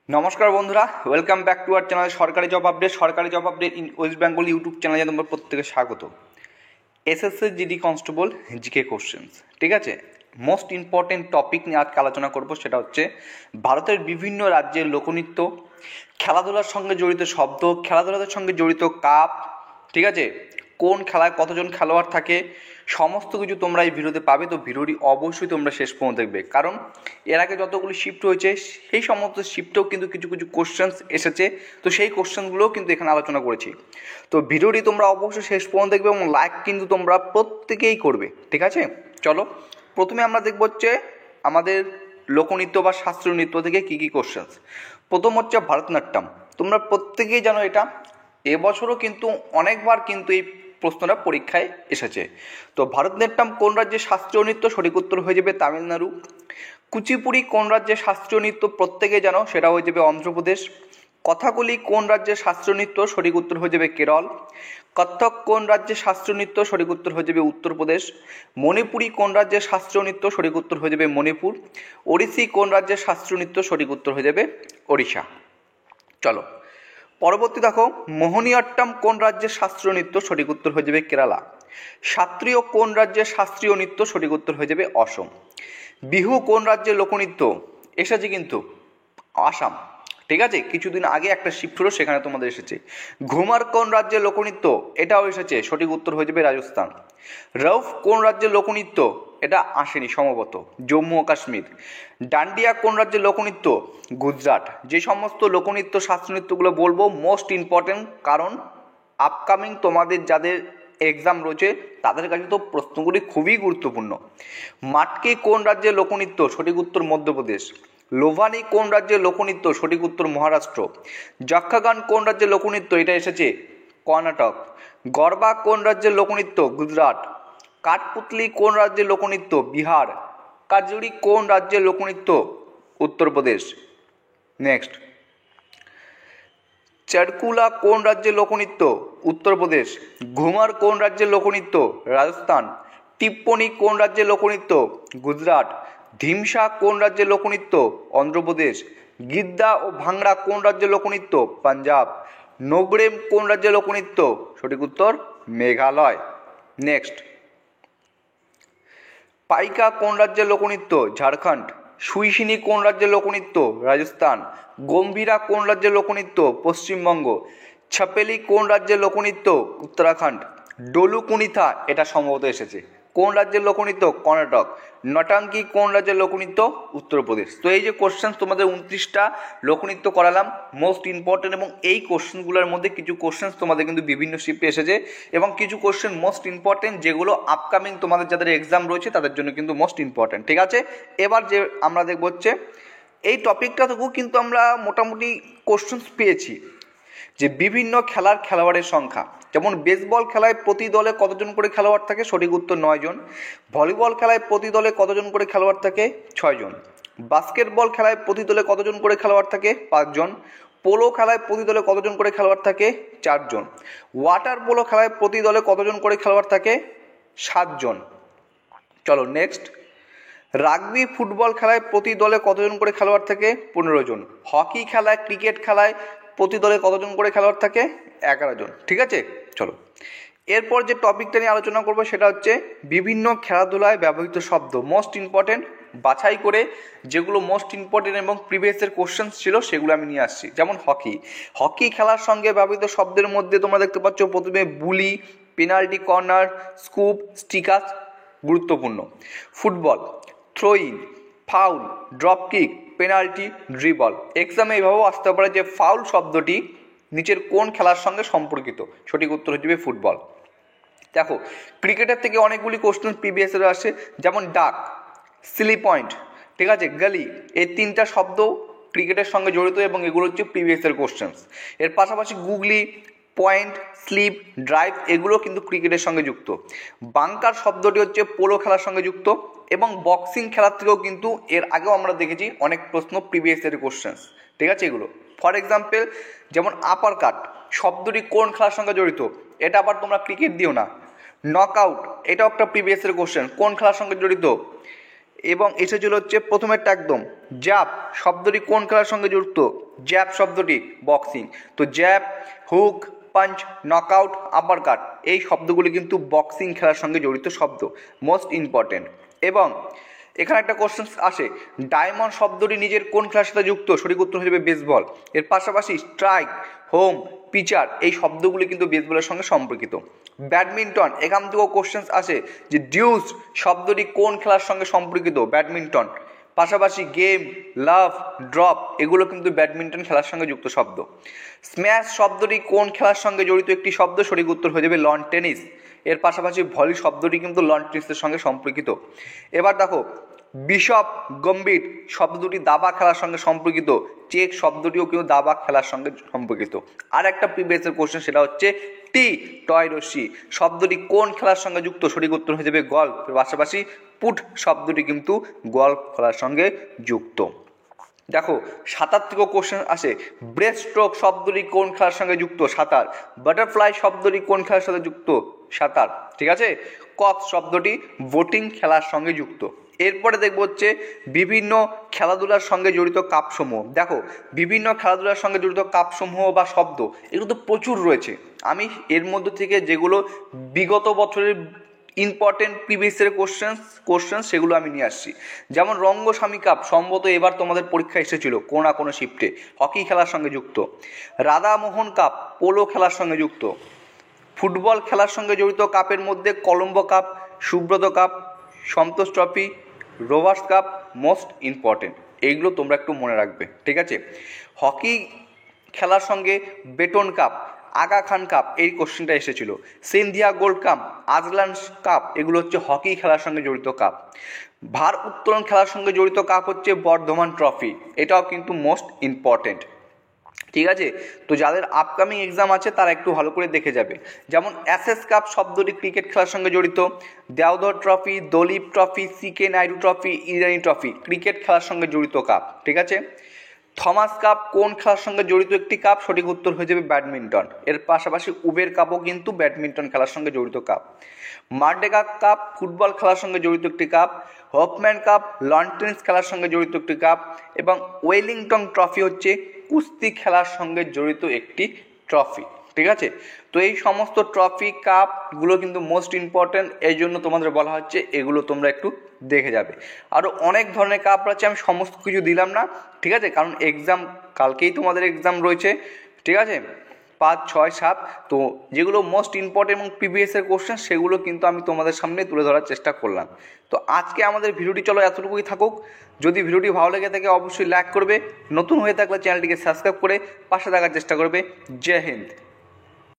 নমস্কার বন্ধুরা, welcome back to our channel সরকারি job update in West Bengal YouTube চ্যানেলে তোমরা প্রত্যেকে স্বাগত। SSC GD constable GK questions, ঠিক আছে। মোস্ট ইম্পর্টেন্ট টপিক নিয়ে আজকে আলোচনা করব, সেটা হচ্ছে ভারতের বিভিন্ন রাজ্যের লোকনৃত্য, খেলাধুলার সঙ্গে জড়িত শব্দ, খেলাধুলার সঙ্গে জড়িত কাপ, ঠিক আছে, কোন খেলায় কতজন খেলোয়াড় থাকে, সমস্ত কিছু তোমরা এই ভিডিওতে পাবে। তো ভিডিওটি অবশ্যই তোমরা শেষ পর্যন্ত দেখবে, কারণ এর আগে যতগুলো শিফট হয়েছে সেই সমস্ত শিফটেও কিন্তু কিছু কিছু কোশ্চেন্স এসেছে। তো সেই কোশ্চেনগুলোও কিন্তু এখানে আলোচনা করেছি। তো ভিডিওটি তোমরা অবশ্যই শেষ পর্যন্ত দেখবে এবং লাইক কিন্তু তোমরা প্রত্যেকেই করবে, ঠিক আছে। চলো, প্রথমে আমরা দেখব হচ্ছে আমাদের লোকনৃত্য বা শাস্ত্রীয় নৃত্য থেকে কী কী কোশ্চেন্স। প্রথম হচ্ছে ভারতনাট্যম। তোমরা প্রত্যেকেই জানো এটা, এবছরও কিন্তু অনেকবার কিন্তু এই প্রশ্নটা পরীক্ষায় এসেছে। তো ভারতনাট্যম কোন রাজ্যের শাস্ত্রীয় নৃত্য? সঠিক উত্তর হয়ে যাবে তামিলনাড়ু। কুচিপুড়ি কোন রাজ্যের শাস্ত্রীয় নৃত্য? প্রত্যেকে জানো, সেটা হয়ে যাবে অন্ধ্রপ্রদেশ। কথাকলি কোন রাজ্যের শাস্ত্রীয় নৃত্য? সঠিক উত্তর হয়ে যাবে কেরল। কত্থক কোন রাজ্যের শাস্ত্রীয় নৃত্য? সঠিক উত্তর হয়ে যাবে উত্তরপ্রদেশ। মণিপুরি কোন রাজ্যের শাস্ত্রীয় নৃত্য? সঠিক উত্তর হয়ে যাবে মণিপুর। ওড়িশি কোন রাজ্যের শাস্ত্রীয় নৃত্য? সঠিক উত্তর হয়ে যাবে ওড়িশা। চলো পরবর্তী দেখো, মোহিনীঅট্টম কোন রাজ্যের শাস্ত্রীয় নৃত্য? সঠিক উত্তর হয়ে যাবে কেরালা। শাস্ত্রীয় কোন রাজ্যের শাস্ত্রীয় নৃত্য? সঠিক উত্তর হয়ে যাবে অসম। বিহু কোন রাজ্যের লোকনৃত্য? এসেছে কিন্তু আসাম, ঠিক আছে, কিছুদিন আগে একটা শিফট হলো, সেখানে তোমাদের এসেছে। ঘুমার কোন রাজ্যের লোকনৃত্য? এটাও এসেছে, সঠিক উত্তর হয়ে যাবে রাজস্থান। রউফ কোন রাজ্যের লোকনৃত্য? এটা আসেনি সম্ভবত, জম্মু ও কাশ্মীর। ডান্ডিয়া কোন রাজ্যের লোকনৃত্য? গুজরাট। যে সমস্ত লোকনৃত্য শাস্ত্রীয় নৃত্যগুলো বলবো মোস্ট ইম্পর্টেন্ট, কারণ আপকামিং তোমাদের যাদের এক্সাম রয়েছে তাদের কাছে তো প্রশ্নগুলি খুবই গুরুত্বপূর্ণ। মাটকে কোন রাজ্যের লোকনৃত্য? সঠিক উত্তর মধ্যপ্রদেশ। লোভানি কোন রাজ্যের লোকনৃত্য? সঠিক উত্তর মহারাষ্ট্র। যক্ষগান কোন রাজ্যের লোকনৃত্য? এটা এসেছে কর্ণাটক। গরবা কোন রাজ্যের লোকনৃত্য? গুজরাট। কাঠপুতলি কোন রাজ্যের লোকনৃত্য? বিহার। কাজুরি কোন রাজ্যের লোকনৃত্য? উত্তরপ্রদেশ। নেক্সট, চারকুলা কোন রাজ্যের লোকনৃত্য? উত্তরপ্রদেশ। ঘুমার কোন রাজ্যের লোকনৃত্য? রাজস্থান। টিপ্পনি কোন রাজ্যের লোকনৃত্য? গুজরাট। ধিমসা কোন রাজ্যের লোকনৃত্য? অন্ধ্রপ্রদেশ। গিদ্দা ও ভাংড়া কোন রাজ্যের লোকনৃত্য? পাঞ্জাব। নোগড়েম কোন রাজ্যের লোকনৃত্য? সঠিক উত্তর মেঘালয়। নেক্সট, পাইকা কোন রাজ্যের লোকনৃত্য? ঝাড়খণ্ড। সুইসিনি কোন রাজ্যের লোকনৃত্য? রাজস্থান। গম্ভীরা কোন রাজ্যের লোকনৃত্য? পশ্চিমবঙ্গ। ছাপেলি কোন রাজ্যের লোকনৃত্য? উত্তরাখণ্ড। ডলুকুনিথা এটা সম্ভবত এসেছে কোন রাজ্যের লোকনৃত্য? কর্ণাটক। নটাঙ্কি কোন রাজ্যের লোকনৃত্য? উত্তরপ্রদেশ। তো এই যে কোশ্চেন তোমাদের 29টা লোকনৃত্য করালাম মোস্ট ইম্পর্টেন্ট, এবং এই কোশ্চেনগুলোর মধ্যে কিছু কোশ্চেন তোমাদের কিন্তু বিভিন্ন শিফটে এসেছে এবং কিছু কোশ্চেন মোস্ট ইম্পর্টেন্ট যেগুলো আপকামিং তোমাদের যাদের এক্সাম রয়েছে তাদের জন্য কিন্তু মোস্ট ইম্পর্টেন্ট, ঠিক আছে। এবার যে আমরা দেখবো হচ্ছে এই টপিকটা থেকেও কিন্তু আমরা মোটামুটি কোশ্চেন পেয়েছি যে বিভিন্ন খেলার খেলোয়াড়ের সংখ্যা, যেমন বেসবল খেলায় প্রতি দলে কতজন করে খেলোয়াড় থাকে? সঠিক উত্তর 9 জন। ভলিবল খেলায় প্রতি দলে কতজন করে খেলোয়াড় থাকে? 6 জন। বাস্কেটবল খেলায় প্রতি দলে কতজন করে খেলোয়াড় থাকে? 5 জন। পোলো খেলায় প্রতি দলে কতজন করে খেলোয়াড় থাকে? 4 জন। ওয়াটার পোলো খেলায় প্রতি দলে কতজন করে খেলোয়াড় থাকে? 7 জন। চলো নেক্সট, রাগবি ফুটবল খেলায় প্রতি দলে কতজন করে খেলোয়াড় থাকে? 15 জন। হকি খেলায়, ক্রিকেট খেলায় প্রতি দলে কতজন করে খেলোয়াড় থাকে? 11 জন, ঠিক আছে। চলো এরপর যে টপিকটা নিয়ে আলোচনা করবো সেটা হচ্ছে বিভিন্ন খেলাধুলায় ব্যবহৃত শব্দ, মোস্ট ইম্পর্টেন্ট বাছাই করে যেগুলো মোস্ট ইম্পর্টেন্ট এবং প্রিভিয়াসের কোশ্চেন ছিল সেগুলো আমি নিয়ে আসছি। যেমন হকি খেলার সঙ্গে ব্যবহৃত শব্দের মধ্যে তোমরা দেখতে পাচ্ছ প্রথমে বুলি, পেনাল্টি কর্নার, স্কুপ, স্টিকার গুরুত্বপূর্ণ। Football throw-in, foul, drop kick, penalty, dribble. এক্সামে এইভাবেও আসতে পারে যে ফাউল শব্দটি নিচের কোন খেলার সঙ্গে সম্পর্কিত? সঠিক উত্তর হয়ে যাবে ফুটবল। দেখো ক্রিকেটের থেকে অনেকগুলি কোশ্চেন প্রিভিয়াসের আসে, যেমন ডাক, সিলি পয়েন্ট, ঠিক আছে, গলি, এই 3টা শব্দ ক্রিকেটের সঙ্গে জড়িত এবং এগুলো হচ্ছে প্রিভিয়াসের কোশ্চেন্স। এর পাশাপাশি গুগলি, পয়েন্ট, স্লিপ, ড্রাইভ এগুলো কিন্তু ক্রিকেটের সঙ্গে যুক্ত। বাঙ্কার শব্দটি হচ্ছে পোলো খেলার সঙ্গে যুক্ত এবং বক্সিং খেলার থেকেও কিন্তু এর আগেও আমরা দেখেছি অনেক প্রশ্ন প্রিভিয়াসের কোশ্চেন্স, ঠিক আছে। এগুলো ফর এক্সাম্পল যেমন আপার কাট শব্দটি কোন খেলার সঙ্গে জড়িত? এটা আবার তোমরা ক্রিকেট দিও না। নক আউট এটাও একটা প্রিভিয়াসের কোশ্চেন, কোন খেলার সঙ্গে জড়িত? এবং এসেছিল হচ্ছে প্রথমেরটা একদম জ্যাব শব্দটি কোন খেলার সঙ্গে যুক্ত? জ্যাব শব্দটি বক্সিং। তো jab, hook, punch, knockout, uppercut এই শব্দগুলি কিন্তু বক্সিং খেলার সঙ্গে জড়িত শব্দ, মোস্ট ইম্পর্টেন্ট। এবং এখানে একটা কোশ্চেন আসে, ডায়মন্ড শব্দটি নিজের কোন খেলার সাথে যুক্ত? সঠিক উত্তর হয়ে যাবে বেসবল। এর পাশাপাশি স্ট্রাইক, হোম, পিচার এই শব্দগুলি কিন্তু বেসবলের সঙ্গে সম্পর্কিত। ব্যাডমিন্টন, এখান থেকেও কোশ্চেন আসে যে ডিউস শব্দটি কোন খেলার সঙ্গে সম্পর্কিত? ব্যাডমিন্টন। পাশাপাশি গেম, লাভ, ড্রপ এগুলো কিন্তু ব্যাডমিন্টন খেলার সঙ্গে যুক্ত শব্দ। স্ম্যাশ শব্দটি কোন খেলার সঙ্গে জড়িত একটি শব্দ? সঠিক উত্তর হয়ে যাবে লন টেনিস। এর পাশাপাশি ভলি শব্দটি কিন্তু লন টেনিসের সঙ্গে সম্পর্কিত। এবার দেখো, বিশপ গম্ভীর শব্দ দুটি দাবা খেলার সঙ্গে সম্পর্কিত। চেক শব্দটিও কিন্তু দাবা খেলার সঙ্গে সম্পর্কিত। আর একটা প্রিভিয়াসের কোশ্চেন, সেটা হচ্ছে টি টয় রশ্মি শব্দটি কোন খেলার সঙ্গে যুক্ত? সঠিক উত্তর হয়ে যাবে গল্ফ। পাশাপাশি পুট শব্দটি কিন্তু গল্ফ খেলার সঙ্গে যুক্ত। দেখো, সাঁতার থেকেও কোশ্চেন আসে, ব্রেস্ট স্ট্রোক শব্দটি কোন খেলার সঙ্গে যুক্ত? সাঁতার। বাটারফ্লাই শব্দটি কোন খেলার সাথে যুক্ত? সাঁতার। ঠিক আছে। কক শব্দটি বোটিং খেলার সঙ্গে যুক্ত। এরপরে দেখবো হচ্ছে বিভিন্ন খেলাধুলার সঙ্গে জড়িত কাপসমূহ। দেখো, বিভিন্ন খেলাধুলার সঙ্গে জড়িত কাপসমূহ বা শব্দ এগুলো তো প্রচুর রয়েছে। আমি এর মধ্যে থেকে যেগুলো বিগত বছরের ইম্পর্টেন্ট প্রিভিয়াসের কোশ্চেন সেগুলো আমি নিয়ে আসছি। যেমন রঙ্গস্বামী কাপ সম্ভবত এবার তোমাদের পরীক্ষা এসেছিল কোনো শিফটে, হকি খেলার সঙ্গে যুক্ত। রাধামোহন কাপ পোলো খেলার সঙ্গে যুক্ত। ফুটবল খেলার সঙ্গে জড়িত কাপের মধ্যে Colombo cup, Subroto cup, Santosh trophy, Rovers cup most important. এইগুলো তোমরা একটু মনে রাখবে, ঠিক আছে। হকি খেলার সঙ্গে button cup, Aga Khan cup এই কোশ্চেনটা এসেছিল। Scindia gold cup, Azlan cup এগুলো হচ্ছে হকি খেলার সঙ্গে জড়িত কাপ। ভার উত্তোলন খেলার সঙ্গে জড়িত কাপ হচ্ছে বর্ধমান ট্রফি, এটাও কিন্তু মোস্ট ইম্পর্টেন্ট। ঠিক আছে। তো যাদের আপকামিং এক্সাম আছে তারা একটু ভালো করে দেখে যাবে। যেমন অ্যাশেজ কাপ শব্দটি ক্রিকেট খেলার সঙ্গে জড়িত। Deodhar trophy, Duleep trophy, CK Naidu trophy, Irani trophy cricket খেলার সঙ্গে জড়িত কাপ। ঠিক আছে। থমাস কাপ কোন খেলার সঙ্গে জড়িত একটি কাপ? সঠিক উত্তর হয়ে যাবে ব্যাডমিন্টন। এর পাশাপাশি উবের কাপও কিন্তু ব্যাডমিন্টন খেলার সঙ্গে জড়িত কাপ। মার্ডেকা কাপ ফুটবল খেলার সঙ্গে জড়িত একটি cup. Hofmann cup loan tennis খেলার সঙ্গে জড়িত একটি কাপ। এবং ওয়েলিংটন ট্রফি হচ্ছে কুস্তি খেলার সঙ্গে জড়িত একটি ট্রফি। ঠিক আছে। তো এই সমস্ত ট্রফি কাপগুলো কিন্তু মোস্ট ইম্পর্ট্যান্ট, এই জন্য তোমাদের বলা হচ্ছে এগুলো তোমরা একটু দেখে যাবে। আরও অনেক ধরনের কাপ আছে, আমি সমস্ত কিছু দিলাম না, ঠিক আছে, কারণ এক্সাম কালকেই তোমাদের এক্সাম রয়েছে। ঠিক আছে, 5, 6, 7। তো যেগুলো মোস্ট ইম্পর্টেন্ট এবং প্রিভিয়াসের কোশ্চেন সেগুলো কিন্তু আমি তোমাদের সামনে তুলে ধরার চেষ্টা করলাম। তো আজকে আমাদের ভিডিওটি চলো এতটুকুই থাকুক। যদি ভিডিওটি ভালো লেগে থাকে অবশ্যই লাইক করবে, নতুন হয়ে থাকলে চ্যানেলটিকে সাবস্ক্রাইব করে পাশে থাকার চেষ্টা করবে। জয় হিন্দ।